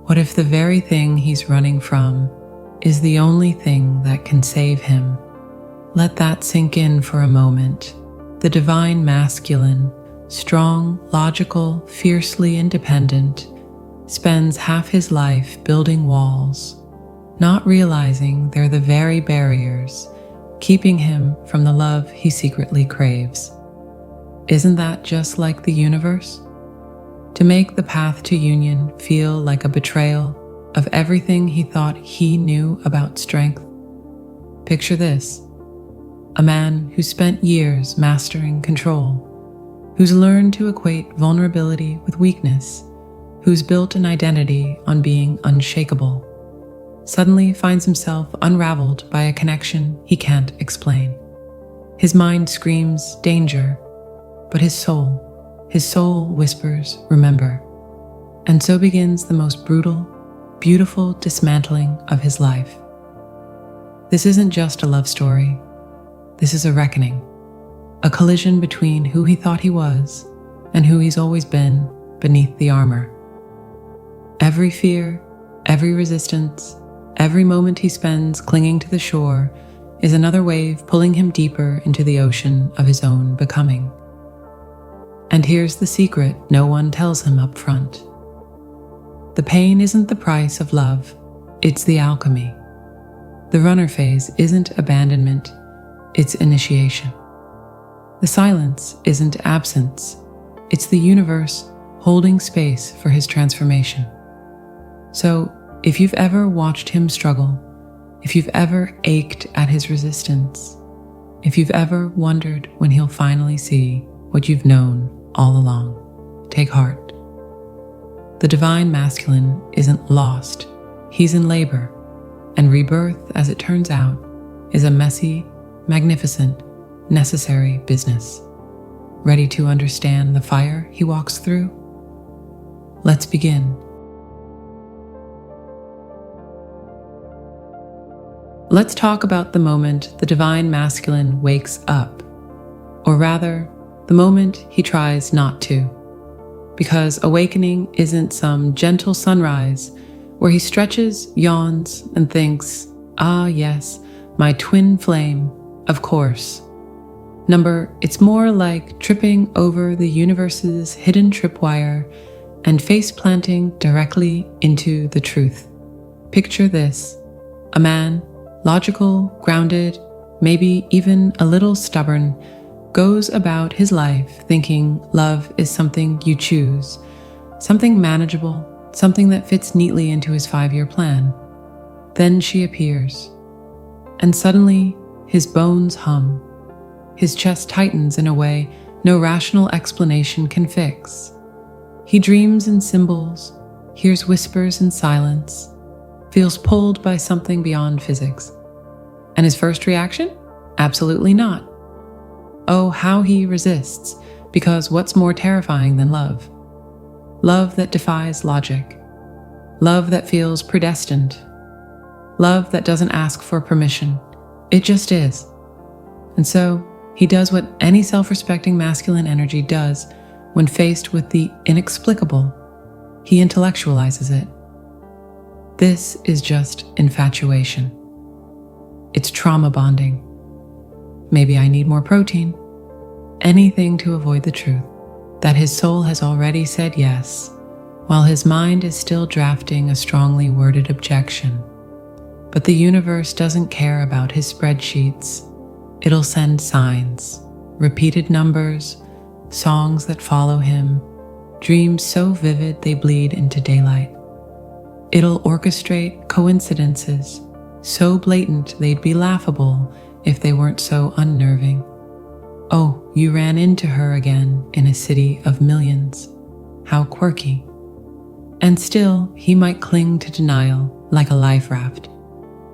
What if the very thing he's running from is the only thing that can save him? Let that sink in for a moment. The divine masculine, strong, logical, fiercely independent, spends half his life building walls, not realizing they're the very barriers keeping him from the love he secretly craves. Isn't that just like the universe? To make the path to union feel like a betrayal of everything he thought he knew about strength? Picture this: a man who spent years mastering control, who's learned to equate vulnerability with weakness, who's built an identity on being unshakable, suddenly finds himself unraveled by a connection he can't explain. His mind screams danger, but his soul whispers remember. And so begins the most brutal, beautiful dismantling of his life. This isn't just a love story. This is a reckoning, a collision between who he thought he was and who he's always been beneath the armor. Every fear, every resistance, every moment he spends clinging to the shore is another wave pulling him deeper into the ocean of his own becoming. And here's the secret no one tells him up front. The pain isn't the price of love, it's the alchemy. The runner phase isn't abandonment, it's initiation. The silence isn't absence, it's the universe holding space for his transformation. So, if you've ever watched him struggle, if you've ever ached at his resistance, if you've ever wondered when he'll finally see what you've known all along, take heart. The divine masculine isn't lost, he's in labor, and rebirth, as it turns out, is a messy, magnificent, necessary business. Ready to understand the fire he walks through? Let's begin. Let's talk about the moment the divine masculine wakes up, or rather, the moment he tries not to. Because awakening isn't some gentle sunrise where he stretches, yawns, and thinks, "Ah, yes, my twin flame, of course." It's more like tripping over the universe's hidden tripwire and face planting directly into the truth. Picture this: a man, logical, grounded, maybe even a little stubborn, goes about his life thinking love is something you choose, something manageable, something that fits neatly into his 5-year plan. Then she appears, and suddenly his bones hum. His chest tightens in a way no rational explanation can fix. He dreams in symbols, hears whispers in silence, feels pulled by something beyond physics. And his first reaction? Absolutely not. Oh, how he resists, because what's more terrifying than love? Love that defies logic. Love that feels predestined. Love that doesn't ask for permission. It just is. And so, he does what any self-respecting masculine energy does when faced with the inexplicable. He intellectualizes it. This is just infatuation. It's trauma bonding. Maybe I need more protein. Anything to avoid the truth that his soul has already said yes, while his mind is still drafting a strongly worded objection. But the universe doesn't care about his spreadsheets. It'll send signs, repeated numbers, songs that follow him, dreams so vivid they bleed into daylight. It'll orchestrate coincidences so blatant they'd be laughable if they weren't so unnerving. Oh, you ran into her again in a city of millions. How quirky. And still, he might cling to denial like a life raft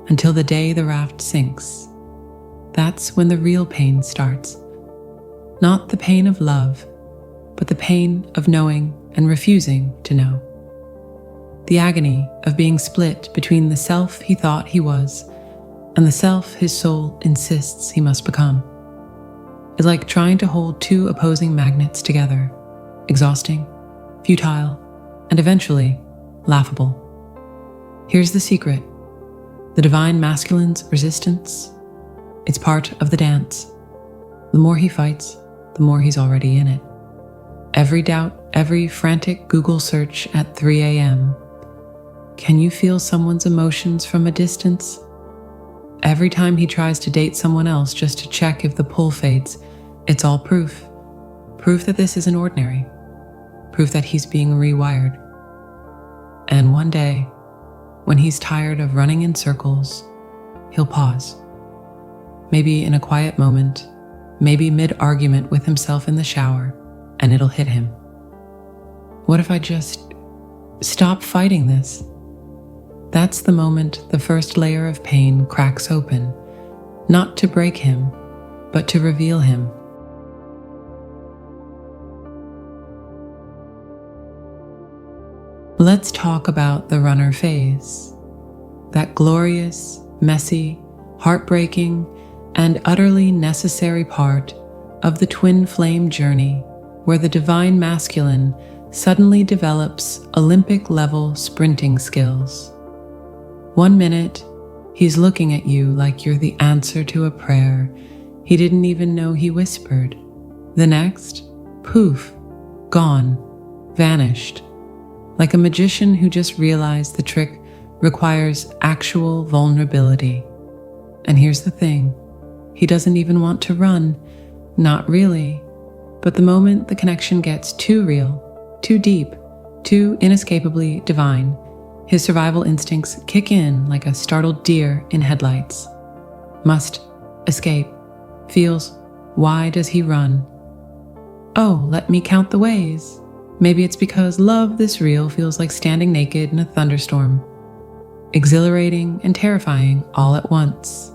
until the day the raft sinks. That's when the real pain starts. Not the pain of love, but the pain of knowing and refusing to know. The agony of being split between the self he thought he was and the self his soul insists he must become. It's like trying to hold two opposing magnets together, exhausting, futile, and eventually laughable. Here's the secret. The divine masculine's resistance, it's part of the dance. The more he fights, the more he's already in it. Every doubt, every frantic Google search at 3 a.m. Can you feel someone's emotions from a distance? Every time he tries to date someone else just to check if the pull fades, it's all proof. Proof that this isn't ordinary. Proof that he's being rewired. And one day, when he's tired of running in circles, he'll pause. Maybe in a quiet moment, maybe mid-argument with himself in the shower, and it'll hit him. What if I just stop fighting this? That's the moment the first layer of pain cracks open, not to break him, but to reveal him. Let's talk about the runner phase, that glorious, messy, heartbreaking, and utterly necessary part of the twin flame journey where the divine masculine suddenly develops Olympic-level sprinting skills. 1 minute, he's looking at you like you're the answer to a prayer he didn't even know he whispered. The next, poof, gone, vanished. Like a magician who just realized the trick requires actual vulnerability. And here's the thing, he doesn't even want to run, not really. But the moment the connection gets too real, too deep, too inescapably divine, his survival instincts kick in like a startled deer in headlights. Must, escape, feels, why does he run? Oh, let me count the ways. Maybe it's because love this real feels like standing naked in a thunderstorm, exhilarating and terrifying all at once.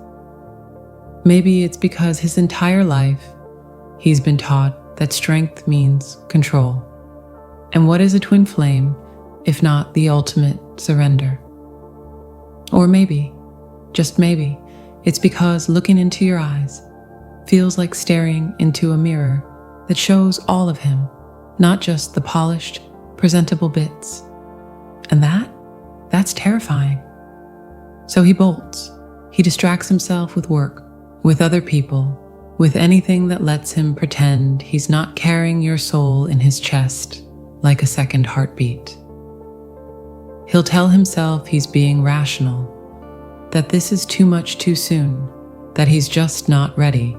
Maybe it's because his entire life he's been taught that strength means control. And what is a twin flame if not the ultimate surrender? Or maybe, just maybe, it's because looking into your eyes feels like staring into a mirror that shows all of him, not just the polished, presentable bits. And that's terrifying. So he bolts. He distracts himself with work, with other people, with anything that lets him pretend he's not carrying your soul in his chest like a second heartbeat. He'll tell himself he's being rational, that this is too much too soon, that he's just not ready.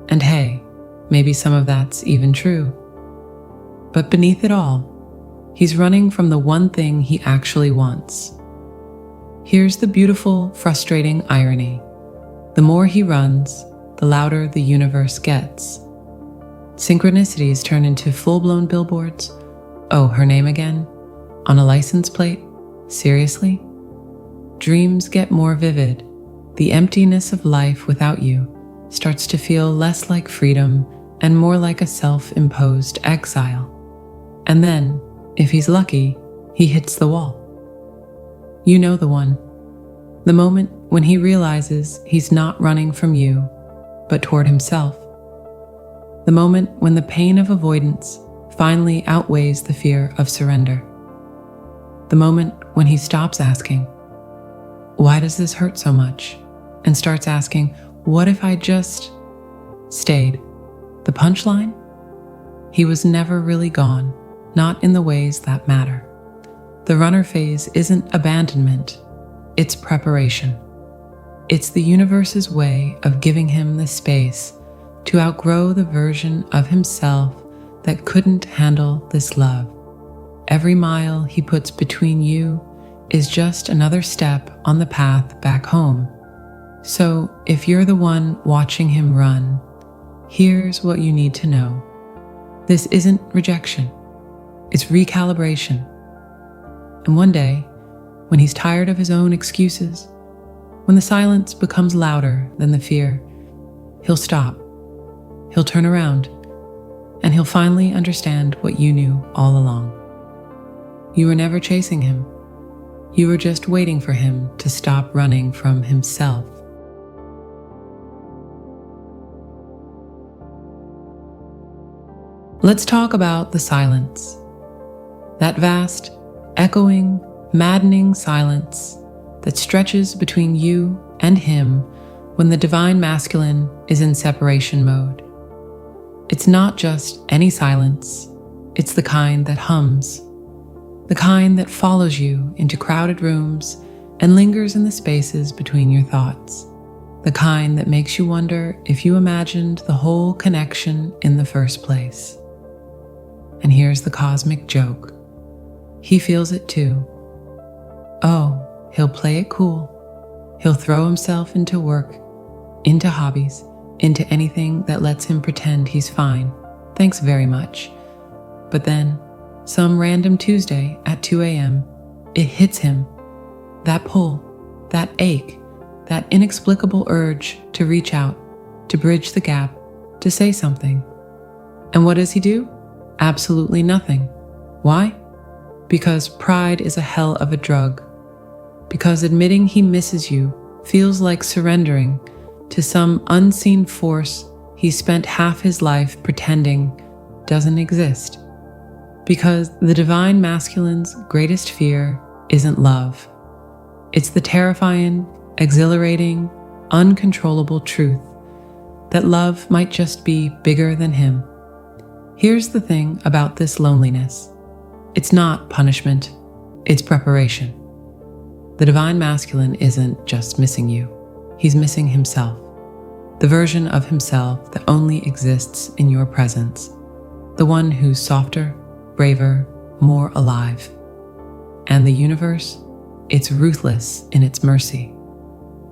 And hey, maybe some of that's even true. But beneath it all, he's running from the one thing he actually wants. Here's the beautiful, frustrating irony. The more he runs, the louder the universe gets. Synchronicities turn into full-blown billboards. Oh, her name again? On a license plate? Seriously? Dreams get more vivid. The emptiness of life without you starts to feel less like freedom and more like a self-imposed exile. And then, if he's lucky, he hits the wall. You know the one. The moment when he realizes he's not running from you, but toward himself. The moment when the pain of avoidance finally outweighs the fear of surrender. The moment when he stops asking, why does this hurt so much? And starts asking, what if I just stayed? The punchline? He was never really gone, not in the ways that matter. The runner phase isn't abandonment, it's preparation. It's the universe's way of giving him the space to outgrow the version of himself that couldn't handle this love. Every mile he puts between you is just another step on the path back home. So if you're the one watching him run, here's what you need to know. This isn't rejection, it's recalibration. And one day, when he's tired of his own excuses, when the silence becomes louder than the fear, he'll stop, he'll turn around, and he'll finally understand what you knew all along. You were never chasing him. You were just waiting for him to stop running from himself. Let's talk about the silence. That vast, echoing, maddening silence that stretches between you and him when the divine masculine is in separation mode. It's not just any silence, it's the kind that hums, the kind that follows you into crowded rooms and lingers in the spaces between your thoughts, the kind that makes you wonder if you imagined the whole connection in the first place. And here's the cosmic joke. He feels it too. Oh, he'll play it cool. He'll throw himself into work, into hobbies, into anything that lets him pretend he's fine. Thanks very much. But then, some random Tuesday at 2 a.m., it hits him. That pull, that ache, that inexplicable urge to reach out, to bridge the gap, to say something. And what does he do? Absolutely nothing. Why? Because pride is a hell of a drug. Because admitting he misses you feels like surrendering to some unseen force he spent half his life pretending doesn't exist. Because the divine masculine's greatest fear isn't love. It's the terrifying, exhilarating, uncontrollable truth that love might just be bigger than him. Here's the thing about this loneliness. It's not punishment, it's preparation. The divine masculine isn't just missing you, he's missing himself, the version of himself that only exists in your presence, the one who's softer, braver, more alive. And the universe, it's ruthless in its mercy.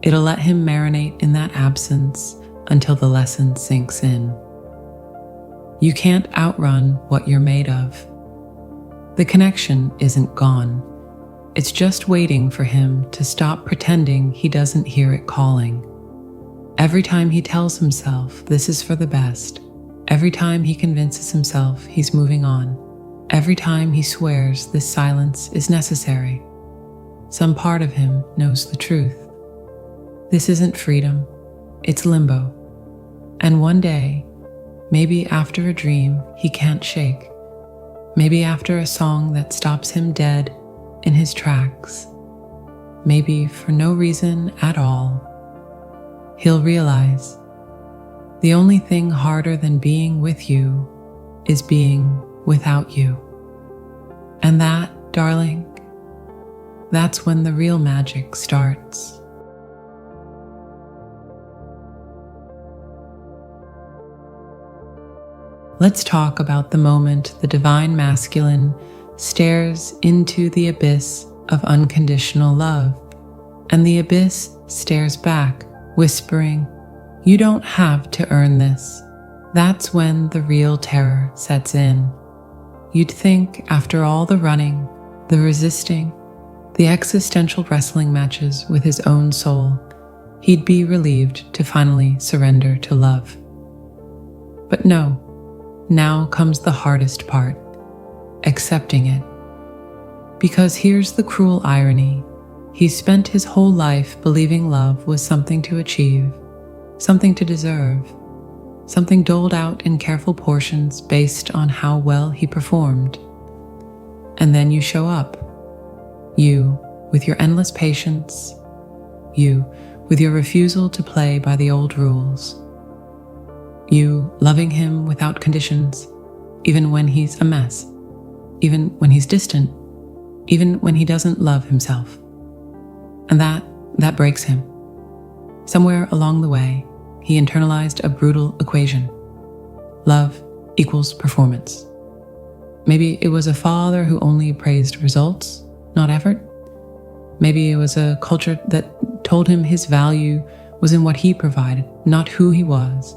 It'll let him marinate in that absence until the lesson sinks in. You can't outrun what you're made of. The connection isn't gone. It's just waiting for him to stop pretending he doesn't hear it calling. Every time he tells himself this is for the best, every time he convinces himself he's moving on, every time he swears this silence is necessary, some part of him knows the truth. This isn't freedom, it's limbo. And one day, maybe after a dream he can't shake, maybe after a song that stops him dead in his tracks, maybe for no reason at all, he'll realize the only thing harder than being with you is being without you. And that, darling, that's when the real magic starts. Let's talk about the moment the divine masculine stares into the abyss of unconditional love, and the abyss stares back, whispering, "You don't have to earn this." That's when the real terror sets in. You'd think after all the running, the resisting, the existential wrestling matches with his own soul, he'd be relieved to finally surrender to love. But no. Now comes the hardest part, accepting it. Because here's the cruel irony. He spent his whole life believing love was something to achieve, something to deserve, something doled out in careful portions based on how well he performed. And then you show up. You, with your endless patience. You, with your refusal to play by the old rules. You loving him without conditions, even when he's a mess, even when he's distant, even when he doesn't love himself. And that breaks him. Somewhere along the way, he internalized a brutal equation. Love equals performance. Maybe it was a father who only praised results, not effort. Maybe it was a culture that told him his value was in what he provided, not who he was.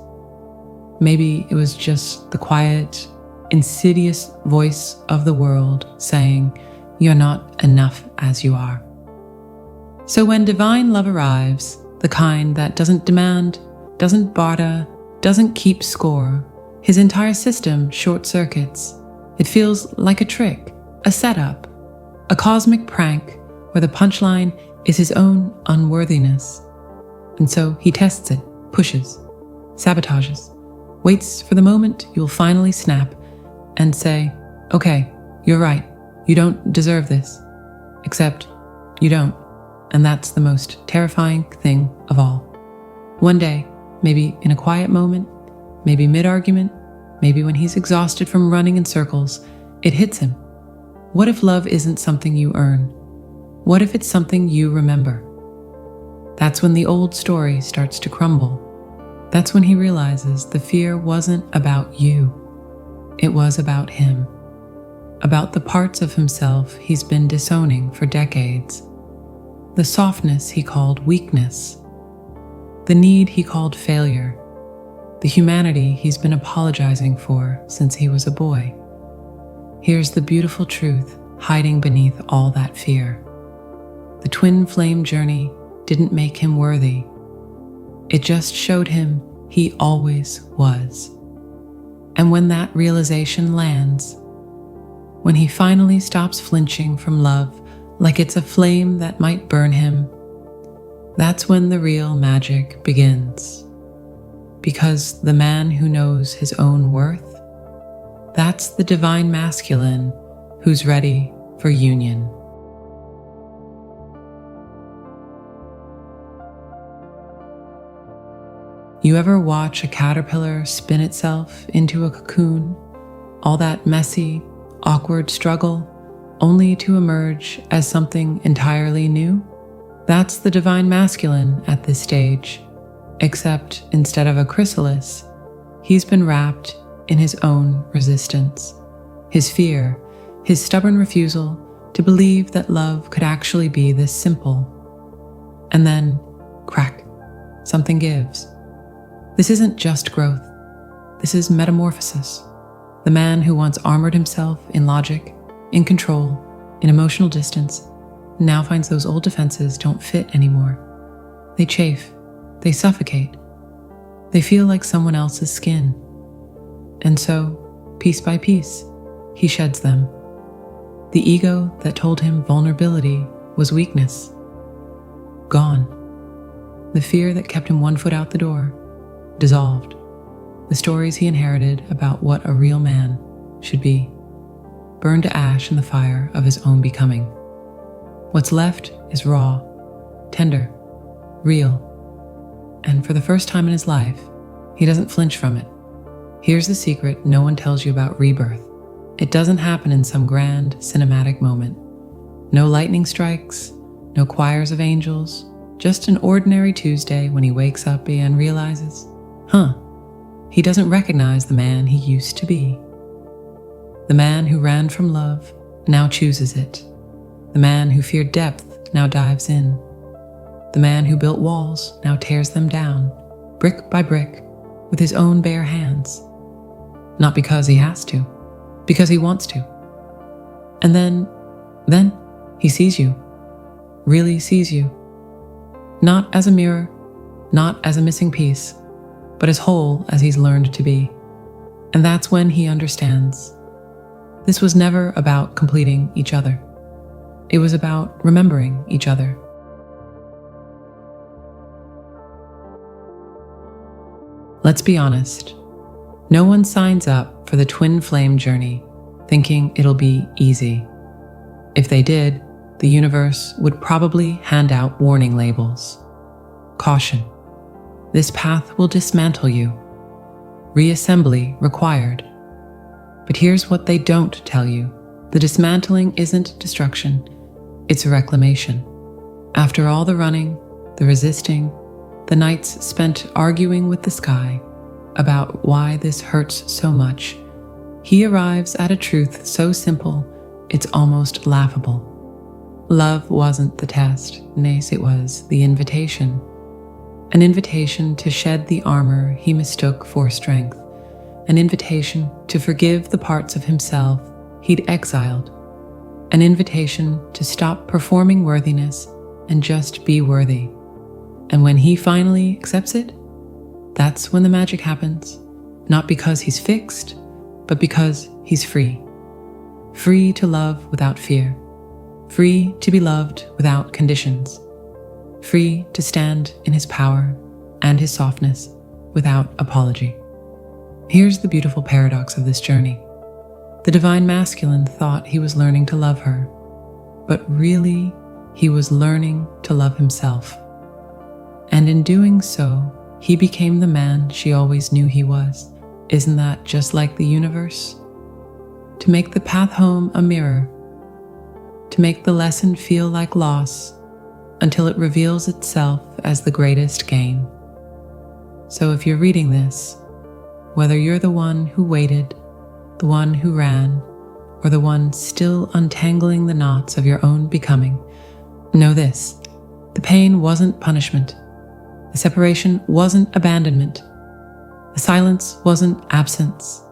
Maybe it was just the quiet, insidious voice of the world saying, "You're not enough as you are." So when divine love arrives, the kind that doesn't demand, doesn't barter, doesn't keep score, his entire system short circuits. It feels like a trick, a setup, a cosmic prank where the punchline is his own unworthiness. And so he tests it, pushes, sabotages, waits for the moment you'll finally snap and say, "Okay, you're right, you don't deserve this." Except you don't, and that's the most terrifying thing of all. One day, maybe in a quiet moment, maybe mid-argument, maybe when he's exhausted from running in circles, it hits him. What if love isn't something you earn? What if it's something you remember? That's when the old story starts to crumble. That's when he realizes the fear wasn't about you. It was about him. About the parts of himself he's been disowning for decades. The softness he called weakness. The need he called failure. The humanity he's been apologizing for since he was a boy. Here's the beautiful truth hiding beneath all that fear. The twin flame journey didn't make him worthy. It just showed him he always was. And when that realization lands, when he finally stops flinching from love like it's a flame that might burn him, that's when the real magic begins. Because the man who knows his own worth, that's the divine masculine who's ready for union. You ever watch a caterpillar spin itself into a cocoon? All that messy, awkward struggle, only to emerge as something entirely new? That's the divine masculine at this stage, except instead of a chrysalis, he's been wrapped in his own resistance, his fear, his stubborn refusal to believe that love could actually be this simple. And then, crack, something gives. This isn't just growth. This is metamorphosis. The man who once armored himself in logic, in control, in emotional distance, now finds those old defenses don't fit anymore. They chafe. They suffocate. They feel like someone else's skin. And so, piece by piece, he sheds them. The ego that told him vulnerability was weakness. Gone. The fear that kept him 1 foot out the door. Dissolved. The stories he inherited about what a real man should be. Burned to ash in the fire of his own becoming. What's left is raw, tender, real. And for the first time in his life, he doesn't flinch from it. Here's the secret no one tells you about rebirth. It doesn't happen in some grand cinematic moment. No lightning strikes, no choirs of angels, just an ordinary Tuesday when he wakes up and realizes, he doesn't recognize the man he used to be. The man who ran from love now chooses it. The man who feared depth now dives in. The man who built walls now tears them down, brick by brick, with his own bare hands. Not because he has to, because he wants to. And then he sees you, really sees you. Not as a mirror, not as a missing piece, but as whole as he's learned to be. And that's when he understands. This was never about completing each other. It was about remembering each other. Let's be honest. No one signs up for the twin flame journey thinking it'll be easy. If they did, the universe would probably hand out warning labels. Caution. This path will dismantle you. Reassembly required. But here's what they don't tell you. The dismantling isn't destruction. It's a reclamation. After all the running, the resisting, the nights spent arguing with the sky about why this hurts so much, he arrives at a truth so simple, it's almost laughable. Love wasn't the test, nay, it was the invitation. An invitation to shed the armor he mistook for strength. An invitation to forgive the parts of himself he'd exiled. An invitation to stop performing worthiness and just be worthy. And when he finally accepts it, that's when the magic happens. Not because he's fixed, but because he's free. Free to love without fear. Free to be loved without conditions. Free to stand in his power and his softness without apology. Here's the beautiful paradox of this journey. The divine masculine thought he was learning to love her. but really, he was learning to love himself. And in doing so, he became the man she always knew he was. Isn't that just like the universe? To make the path home a mirror, to make the lesson feel like loss until it reveals itself as the greatest gain. So if you're reading this, whether you're the one who waited, the one who ran, or the one still untangling the knots of your own becoming, know this: the pain wasn't punishment. The separation wasn't abandonment. The silence wasn't absence.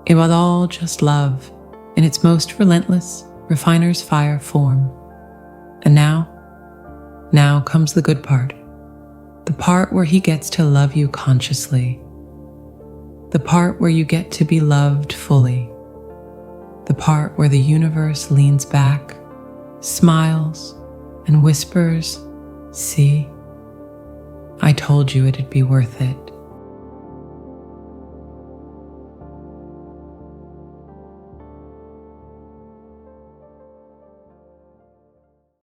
It was all just love in its most relentless, refiner's fire form. And now comes the good part. The part where he gets to love you consciously. The part where you get to be loved fully. The part where the universe leans back, smiles, and whispers, "See, I told you it'd be worth it."